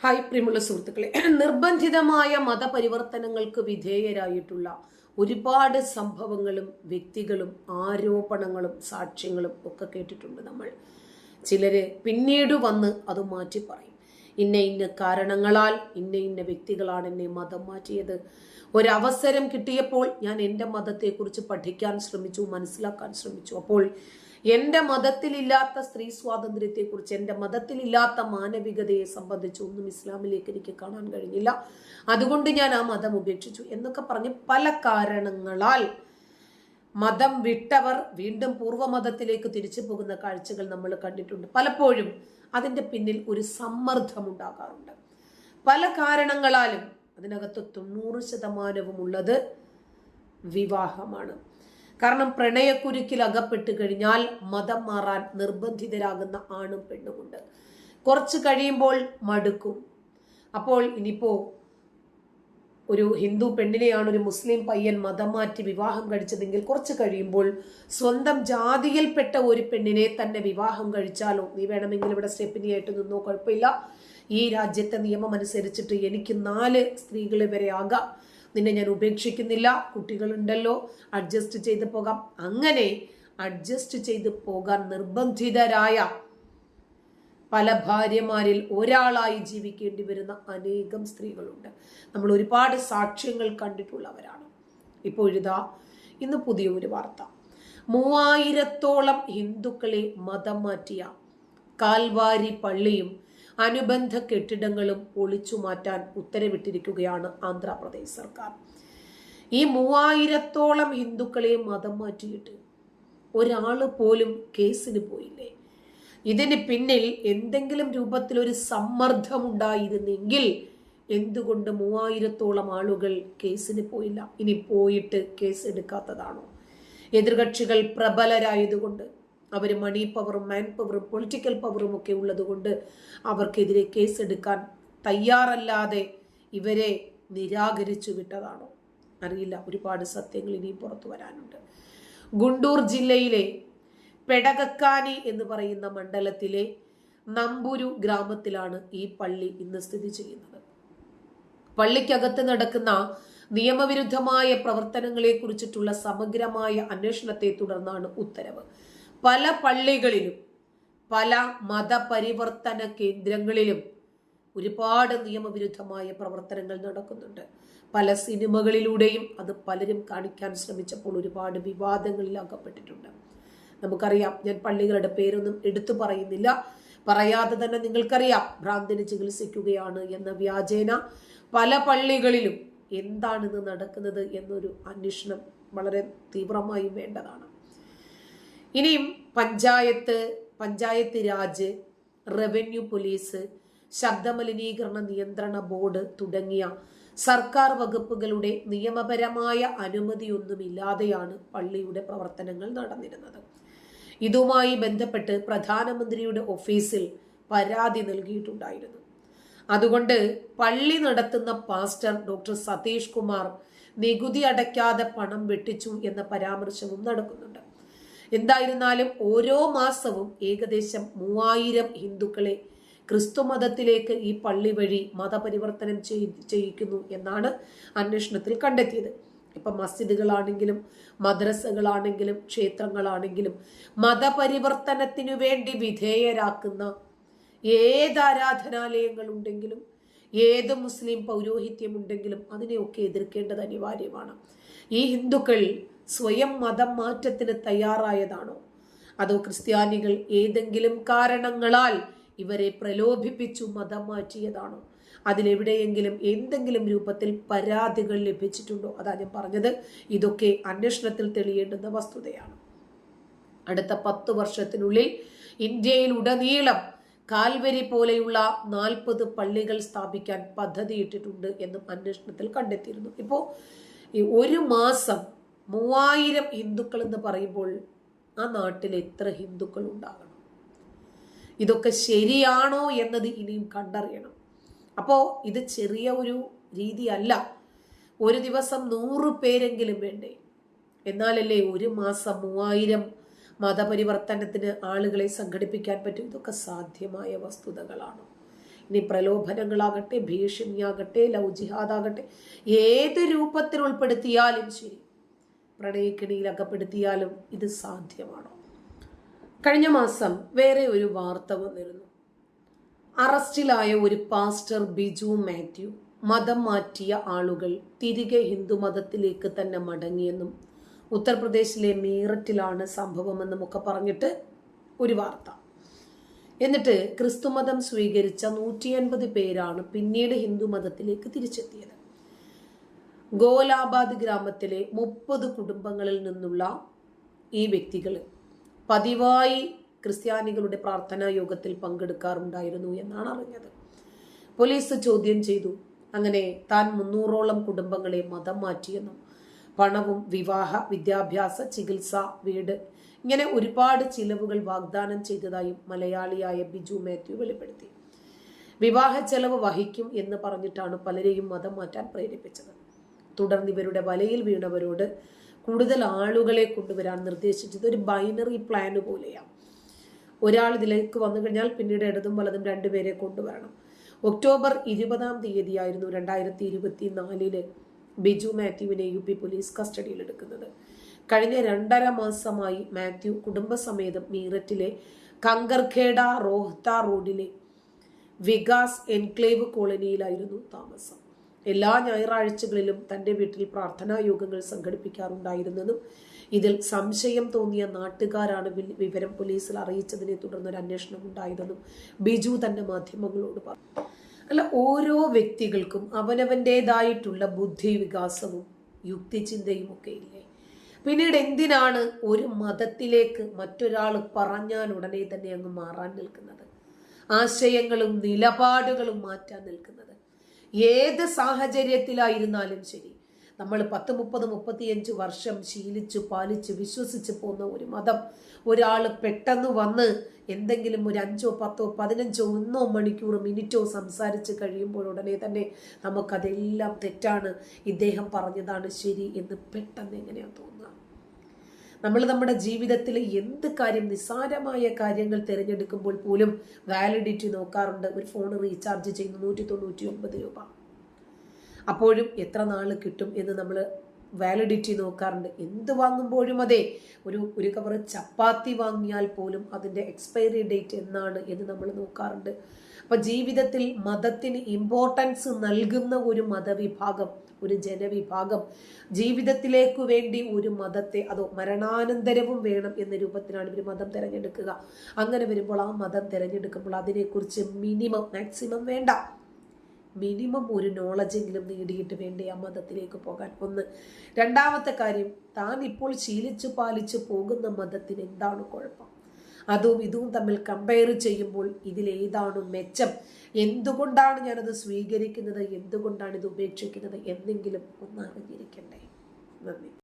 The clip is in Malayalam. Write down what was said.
ഹായ് പ്രിയമുള്ള സുഹൃത്തുക്കളെ, നിർബന്ധിതമായ മതപരിവർത്തനങ്ങൾക്ക് വിധേയരായിട്ടുള്ള ഒരുപാട് സംഭവങ്ങളും വ്യക്തികളും ആരോപണങ്ങളും സാക്ഷ്യങ്ങളും ഒക്കെ കേട്ടിട്ടുണ്ട് നമ്മൾ. ചിലര് പിന്നീട് വന്ന് അത് മാറ്റി പറയും. ഇന്ന കാരണങ്ങളാൽ ഇന്ന വ്യക്തികളാണ് എന്നെ മതം മാറ്റിയത്. ഒരവസരം കിട്ടിയപ്പോൾ ഞാൻ എൻ്റെ മതത്തെക്കുറിച്ച് പഠിക്കാൻ ശ്രമിച്ചു, മനസ്സിലാക്കാൻ ശ്രമിച്ചു. അപ്പോൾ എൻ്റെ മതത്തിലില്ലാത്ത സ്ത്രീ സ്വാതന്ത്ര്യത്തെക്കുറിച്ച്, എൻ്റെ മതത്തിലില്ലാത്ത മാനവികതയെ സംബന്ധിച്ച് ഒന്നും ഇസ്ലാമിലേക്ക് എനിക്ക് കാണാൻ കഴിഞ്ഞില്ല. അതുകൊണ്ട് ഞാൻ ആ മതം ഉപേക്ഷിച്ചു എന്നൊക്കെ പറഞ്ഞ് പല കാരണങ്ങളാൽ മതം വിട്ടവർ വീണ്ടും പൂർവ്വമതത്തിലേക്ക് തിരിച്ചു പോകുന്ന കാഴ്ചകൾ നമ്മൾ കണ്ടിട്ടുണ്ട്. പലപ്പോഴും അതിൻ്റെ പിന്നിൽ ഒരു സമ്മർദ്ദം ഉണ്ടാകാറുണ്ട്. പല കാരണങ്ങളാലും അതിനകത്ത് 90% ഉള്ളത് വിവാഹമാണ്. കാരണം പ്രണയക്കുരുക്കിൽ അകപ്പെട്ട് കഴിഞ്ഞാൽ മതം മാറാൻ നിർബന്ധിതരാകുന്ന ആണും പെണ്ണുമുണ്ട്. കുറച്ച് കഴിയുമ്പോൾ മടുക്കും. അപ്പോൾ ഇനിയിപ്പോ ഒരു ഹിന്ദു പെണ്ണിനെയാണ് ഒരു മുസ്ലിം പയ്യൻ മതം മാറ്റി വിവാഹം കഴിച്ചതെങ്കിൽ കുറച്ച് കഴിയുമ്പോൾ സ്വന്തം ജാതിയിൽപ്പെട്ട ഒരു പെണ്ണിനെ തന്നെ വിവാഹം കഴിച്ചാലോ, നീ വേണമെങ്കിൽ ഇവിടെ സ്റ്റെപ്പിനിയായിട്ട് നിന്നോ, കുഴപ്പമില്ല, ഈ രാജ്യത്തെ നിയമം അനുസരിച്ചിട്ട് എനിക്ക് 4 സ്ത്രീകളെ വരെ ആകാം, നിന്നെ ഞാൻ ഉപേക്ഷിക്കുന്നില്ല, കുട്ടികളുണ്ടല്ലോ, അഡ്ജസ്റ്റ് ചെയ്ത് പോകാം. അങ്ങനെ അഡ്ജസ്റ്റ് ചെയ്ത് പോകാൻ നിർബന്ധിതരായ പല ഭാര്യമാരിൽ ഒരാളായി ജീവിക്കേണ്ടി വരുന്ന അനേകം സ്ത്രീകളുണ്ട്. നമ്മൾ ഒരുപാട് സാക്ഷ്യങ്ങൾ കണ്ടിട്ടുള്ളവരാണ്. ഇപ്പോഴിതാ ഇന്ന് പുതിയ ഒരു വാർത്ത. 3000-ഓളം ഹിന്ദുക്കളെ മതം മാറ്റിയ കാൽവാരി പള്ളിയും അനുബന്ധ കെട്ടിടങ്ങളും പൊളിച്ചു മാറ്റാൻ ഉത്തരവിട്ടിരിക്കുകയാണ് ആന്ധ്രാപ്രദേശ് സർക്കാർ. ഈ 3000-ഓളം ഹിന്ദുക്കളെ മതം മാറ്റിയിട്ട് ഒരാള് പോലും കേസിന് പോയില്ലേ? ഇതിന് പിന്നിൽ എന്തെങ്കിലും രൂപത്തിൽ ഒരു സമ്മർദ്ദം ഉണ്ടായിരുന്നെങ്കിൽ എന്തുകൊണ്ട് 3000-ഓളം ആളുകൾ കേസിന് പോയില്ല? ഇനി പോയിട്ട് കേസ് എടുക്കാത്തതാണോ? എതിർകക്ഷികൾ പ്രബലരായതുകൊണ്ട്, അവർ മണി പവറും മാൻ പവറും പൊളിറ്റിക്കൽ പവറും ഒക്കെ ഉള്ളത് കൊണ്ട് അവർക്കെതിരെ കേസെടുക്കാൻ തയ്യാറല്ലാതെ ഇവരെ നിരാകരിച്ചു വിട്ടതാണോ? അറിയില്ല. ഒരുപാട് സത്യങ്ങൾ ഇനിയും പുറത്തു വരാനുണ്ട്. ഗുണ്ടൂർ ജില്ലയിലെ പെടകക്കാനി എന്ന് പറയുന്ന മണ്ഡലത്തിലെ നമ്പൂരു ഗ്രാമത്തിലാണ് ഈ പള്ളി ഇന്ന് സ്ഥിതി ചെയ്യുന്നത്. പള്ളിക്കകത്ത് നടക്കുന്ന നിയമവിരുദ്ധമായ പ്രവർത്തനങ്ങളെ കുറിച്ചിട്ടുള്ള സമഗ്രമായ അന്വേഷണത്തെ തുടർന്നാണ് ഉത്തരവ്. പല പള്ളികളിലും പല മതപരിവർത്തന കേന്ദ്രങ്ങളിലും ഒരുപാട് നിയമവിരുദ്ധമായ പ്രവർത്തനങ്ങൾ നടക്കുന്നുണ്ട്. പല സിനിമകളിലൂടെയും അത് പലരും കാണിക്കാൻ ശ്രമിച്ചപ്പോൾ ഒരുപാട് വിവാദങ്ങളിൽ അകപ്പെട്ടിട്ടുണ്ട്. നമുക്കറിയാം, ഞാൻ പള്ളികളുടെ പേരൊന്നും എടുത്തു പറയുന്നില്ല, പറയാതെ തന്നെ നിങ്ങൾക്കറിയാം, ഭ്രാന്തിന് ചികിത്സിക്കുകയാണ് എന്ന വ്യാജേന പല പള്ളികളിലും എന്താണിന്ന് നടക്കുന്നത് എന്നൊരു അന്വേഷണം വളരെ തീവ്രമായും വേണ്ടതാണ്. ഇനിയും പഞ്ചായത്ത് രാജ്, റവന്യൂ, പോലീസ്, ശബ്ദമലിനീകരണ നിയന്ത്രണ ബോർഡ് തുടങ്ങിയ സർക്കാർ വകുപ്പുകളുടെ നിയമപരമായ അനുമതിയൊന്നുമില്ലാതെയാണ് പള്ളിയുടെ പ്രവർത്തനങ്ങൾ നടന്നിരുന്നത്. ഇതുമായി ബന്ധപ്പെട്ട് പ്രധാനമന്ത്രിയുടെ ഓഫീസിൽ പരാതി നൽകിയിട്ടുണ്ടായിരുന്നു. അതുകൊണ്ട് പള്ളി നടത്തുന്ന പാസ്റ്റർ ഡോക്ടർ സതീഷ് കുമാർ നികുതി അടയ്ക്കാതെ പണം വെട്ടിച്ചു എന്ന പരാമർശവും നടക്കുന്നുണ്ട്. എന്തായിരുന്നാലും ഓരോ മാസവും ഏകദേശം 3000 ഹിന്ദുക്കളെ ക്രിസ്തു മതത്തിലേക്ക് ഈ പള്ളി വഴി മതപരിവർത്തനം ചെയ്യിക്കുന്നു എന്നാണ് അന്വേഷണത്തിൽ കണ്ടെത്തിയത്. ഇപ്പൊ മസ്ജിദുകളാണെങ്കിലും മദ്രസകളാണെങ്കിലും ക്ഷേത്രങ്ങളാണെങ്കിലും മതപരിവർത്തനത്തിനു വേണ്ടി വിധേയരാക്കുന്ന ഏത് ആരാധനാലയങ്ങൾ ഉണ്ടെങ്കിലും ഏത് മുസ്ലിം പൗരോഹിത്യം ഉണ്ടെങ്കിലും അതിനെയൊക്കെ എതിർക്കേണ്ടത് അനിവാര്യമാണ്. ഈ ഹിന്ദുക്കൾ സ്വയം മതം മാറ്റത്തിന് തയ്യാറായതാണോ, അതോ ക്രിസ്ത്യാനികൾ ഏതെങ്കിലും കാരണങ്ങളാൽ ഇവരെ പ്രലോഭിപ്പിച്ചു മതം മാറ്റിയതാണോ? അതിലെവിടെയെങ്കിലും എന്തെങ്കിലും രൂപത്തിൽ പരാതികൾ ലഭിച്ചിട്ടുണ്ടോ? അതാ ഞാൻ പറഞ്ഞത്, ഇതൊക്കെ അന്വേഷണത്തിൽ തെളിയേണ്ടുന്ന വസ്തുതയാണ്. അടുത്ത 10 വർഷത്തിനുള്ളിൽ ഇന്ത്യയിൽ ഉടനീളം കാൽവരി പോലെയുള്ള 40 പള്ളികൾ സ്ഥാപിക്കാൻ പദ്ധതിയിട്ടിട്ടുണ്ട് എന്നും അന്വേഷണത്തിൽ കണ്ടെത്തിയിരുന്നു. ഇപ്പോ ഒരു മാസം 3000 ഹിന്ദുക്കൾ എന്ന് പറയുമ്പോൾ ആ നാട്ടിൽ എത്ര ഹിന്ദുക്കൾ ഉണ്ടാകണം? ഇതൊക്കെ ശരിയാണോ എന്നത് ഇനിയും കണ്ടറിയണം. അപ്പോൾ ഇത് ചെറിയ ഒരു രീതിയല്ല. ഒരു ദിവസം 100 പേരെങ്കിലും വേണ്ടേ? എന്നാലല്ലേ ഒരു മാസം 3000 മതപരിവർത്തനത്തിന് ആളുകളെ സംഘടിപ്പിക്കാൻ പറ്റും? ഇതൊക്കെ സാധ്യമായ വസ്തുതകളാണ്. ഇനി പ്രലോഭനങ്ങളാകട്ടെ, ഭീഷണിയാകട്ടെ, ലവ് ജിഹാദാകട്ടെ, ഏത് രൂപത്തിൽ ഉൾപ്പെടുത്തിയാലും ശരി, പ്രണയക്കിണിയിൽ അകപ്പെടുത്തിയാലും ഇത് സാധ്യമാണോ? കഴിഞ്ഞ മാസം വേറെ ഒരു വാർത്ത വന്നിരുന്നു. അറസ്റ്റിലായ ഒരു പാസ്റ്റർ ബിജു മാത്യു മതം മാറ്റിയ ആളുകൾ തിരികെ ഹിന്ദു മതത്തിലേക്ക് തന്നെ മടങ്ങിയെന്നും ഉത്തർപ്രദേശിലെ മീററ്റിലാണ് സംഭവമെന്നും ഒക്കെ പറഞ്ഞിട്ട് ഒരു വാർത്ത. എന്നിട്ട് ക്രിസ്തുമതം സ്വീകരിച്ച 150 പേരാണ് പിന്നീട് ഹിന്ദു മതത്തിലേക്ക് തിരിച്ചെത്തിയത്. ഗോലാബാദ് ഗ്രാമത്തിലെ 30 കുടുംബങ്ങളിൽ നിന്നുള്ള ഈ വ്യക്തികൾ പതിവായി ക്രിസ്ത്യാനികളുടെ പ്രാർത്ഥനാ യോഗത്തിൽ പങ്കെടുക്കാറുണ്ടായിരുന്നു എന്നാണ് അറിഞ്ഞത്. പോലീസ് ചോദ്യം ചെയ്തു. അങ്ങനെ താൻ 300ഓളം കുടുംബങ്ങളെ മതം മാറ്റിയെന്നും പണവും വിവാഹ, വിദ്യാഭ്യാസ, ചികിത്സ, വീട് ഇങ്ങനെ ഒരുപാട് ചിലവുകൾ വാഗ്ദാനം ചെയ്തതായും മലയാളിയായ ബിജു മാത്യു വെളിപ്പെടുത്തി. വിവാഹ ചെലവ് വഹിക്കും എന്ന് പറഞ്ഞിട്ടാണ് പലരെയും മതം മാറ്റാൻ പ്രേരിപ്പിച്ചത്. തുടർന്ന് ഇവരുടെ വലയിൽ വീണവരോട് കൂടുതൽ ആളുകളെ കൊണ്ടുവരാൻ നിർദ്ദേശിച്ചത് ഒരു ബൈനറി പ്ലാൻ പോലെയാണ്. ഒരാൾ ഇതിലേക്ക് വന്നു കഴിഞ്ഞാൽ പിന്നീട് ഇടതും വലതും 2 പേരെ കൊണ്ടുവരണം. ഒക്ടോബർ 20-ാം തീയതിയായിരുന്നു 2024 ബിജു മാത്യുവിനെ UP പോലീസ് കസ്റ്റഡിയിൽ എടുക്കുന്നത്. കഴിഞ്ഞ 2.5 മാസമായി മാത്യു കുടുംബസമേതം മീററ്റിലെ കങ്കർഖേഡ റോഹ്ത റോഡിലെ വികാസ് എൻക്ലേവ് കോളനിയിലായിരുന്നു താമസം. എല്ലാ ഞായറാഴ്ചകളിലും തൻ്റെ വീട്ടിൽ പ്രാർത്ഥനാ യോഗങ്ങൾ സംഘടിപ്പിക്കാറുണ്ടായിരുന്നെന്നും ഇതിൽ സംശയം തോന്നിയ നാട്ടുകാരാണ് വിവരം പോലീസിൽ അറിയിച്ചതിനെ തുടർന്നൊരു അന്വേഷണം ഉണ്ടായതെന്നും ബിജു തന്റെ മാധ്യമങ്ങളോട് പറഞ്ഞു. അല്ല, ഓരോ വ്യക്തികൾക്കും അവനവൻ്റെതായിട്ടുള്ള ബുദ്ധി വികാസവും യുക്തിചിന്തയും ഒക്കെ ഇല്ലേ? പിന്നീട് എന്തിനാണ് ഒരു മതത്തിലേക്ക് മറ്റൊരാൾ പറഞ്ഞാൽ ഉടനെ തന്നെ അങ്ങ് മാറാൻ നിൽക്കുന്നത്? ആശയങ്ങളും നിലപാടുകളും മാറ്റാൻ നിൽക്കുന്നത്? ഏത് സാഹചര്യത്തിലായിരുന്നാലും ശരി, നമ്മൾ 10, 30, 35 വർഷം ശീലിച്ചു പാലിച്ച് വിശ്വസിച്ച് പോകുന്ന ഒരു മതം ഒരാൾ പെട്ടെന്ന് വന്ന് എന്തെങ്കിലും ഒരു 5, 10, 15, 1 മണിക്കൂർ, മിനിറ്റോ സംസാരിച്ച് കഴിയുമ്പോൾ ഉടനെ തന്നെ നമുക്കതെല്ലാം തെറ്റാണ്, ഇദ്ദേഹം പറഞ്ഞതാണ് ശരി എന്ന് പെട്ടെന്ന് എങ്ങനെയാണ് തോന്നുക? നമ്മൾ നമ്മുടെ ജീവിതത്തിൽ എന്ത് കാര്യം, നിസ്സാരമായ കാര്യങ്ങൾ തിരഞ്ഞെടുക്കുമ്പോൾ പോലും വാലിഡിറ്റി നോക്കാറുണ്ട്. ഒരു ഫോൺ റീചാർജ് ചെയ്യുന്ന 199 രൂപ, അപ്പോഴും എത്ര നാൾ കിട്ടും എന്ന് നമ്മൾ വാലിഡിറ്റി നോക്കാറുണ്ട്. എന്ത് വാങ്ങുമ്പോഴും അതെ, ഒരു കവർ ചപ്പാത്തി വാങ്ങിയാൽ പോലും അതിൻ്റെ എക്സ്പയറി ഡേറ്റ് എന്നാണ് എന്ന് നമ്മൾ നോക്കാറുണ്ട്. അപ്പം ജീവിതത്തിൽ മതത്തിന് ഇമ്പോർട്ടൻസ് നൽകുന്ന ഒരു മതവിഭാഗം, ഒരു ജനവിഭാഗം ജീവിതത്തിലേക്ക് വേണ്ടി ഒരു മതത്തെ, അതോ മരണാനന്തരവും വേണം എന്ന രൂപത്തിലാണ് ഇവർ മതം തിരഞ്ഞെടുക്കുക. അങ്ങനെ വരുമ്പോൾ ആ മതം തിരഞ്ഞെടുക്കുമ്പോൾ അതിനെക്കുറിച്ച് മാക്സിമം വേണ്ട, മിനിമം ഒരു നോളജെങ്കിലും നേടിയിട്ട് വേണ്ടേ ആ മതത്തിലേക്ക് പോകാൻ. ഒന്ന്. രണ്ടാമത്തെ കാര്യം, താൻ ഇപ്പോൾ ശീലിച്ചു പാലിച്ചു പോകുന്ന മതത്തിന് എന്താണ് കുഴപ്പം? അതും ഇതും തമ്മിൽ കമ്പയർ ചെയ്യുമ്പോൾ ഇതിലേതാണ് മെച്ചം? എന്തുകൊണ്ടാണ് ഞാനത് സ്വീകരിക്കുന്നത്, എന്തുകൊണ്ടാണ് ഇത് ഉപേക്ഷിക്കുന്നത് എന്നെങ്കിലും ഒന്ന് അറിഞ്ഞിരിക്കണ്ടേ? നന്ദി.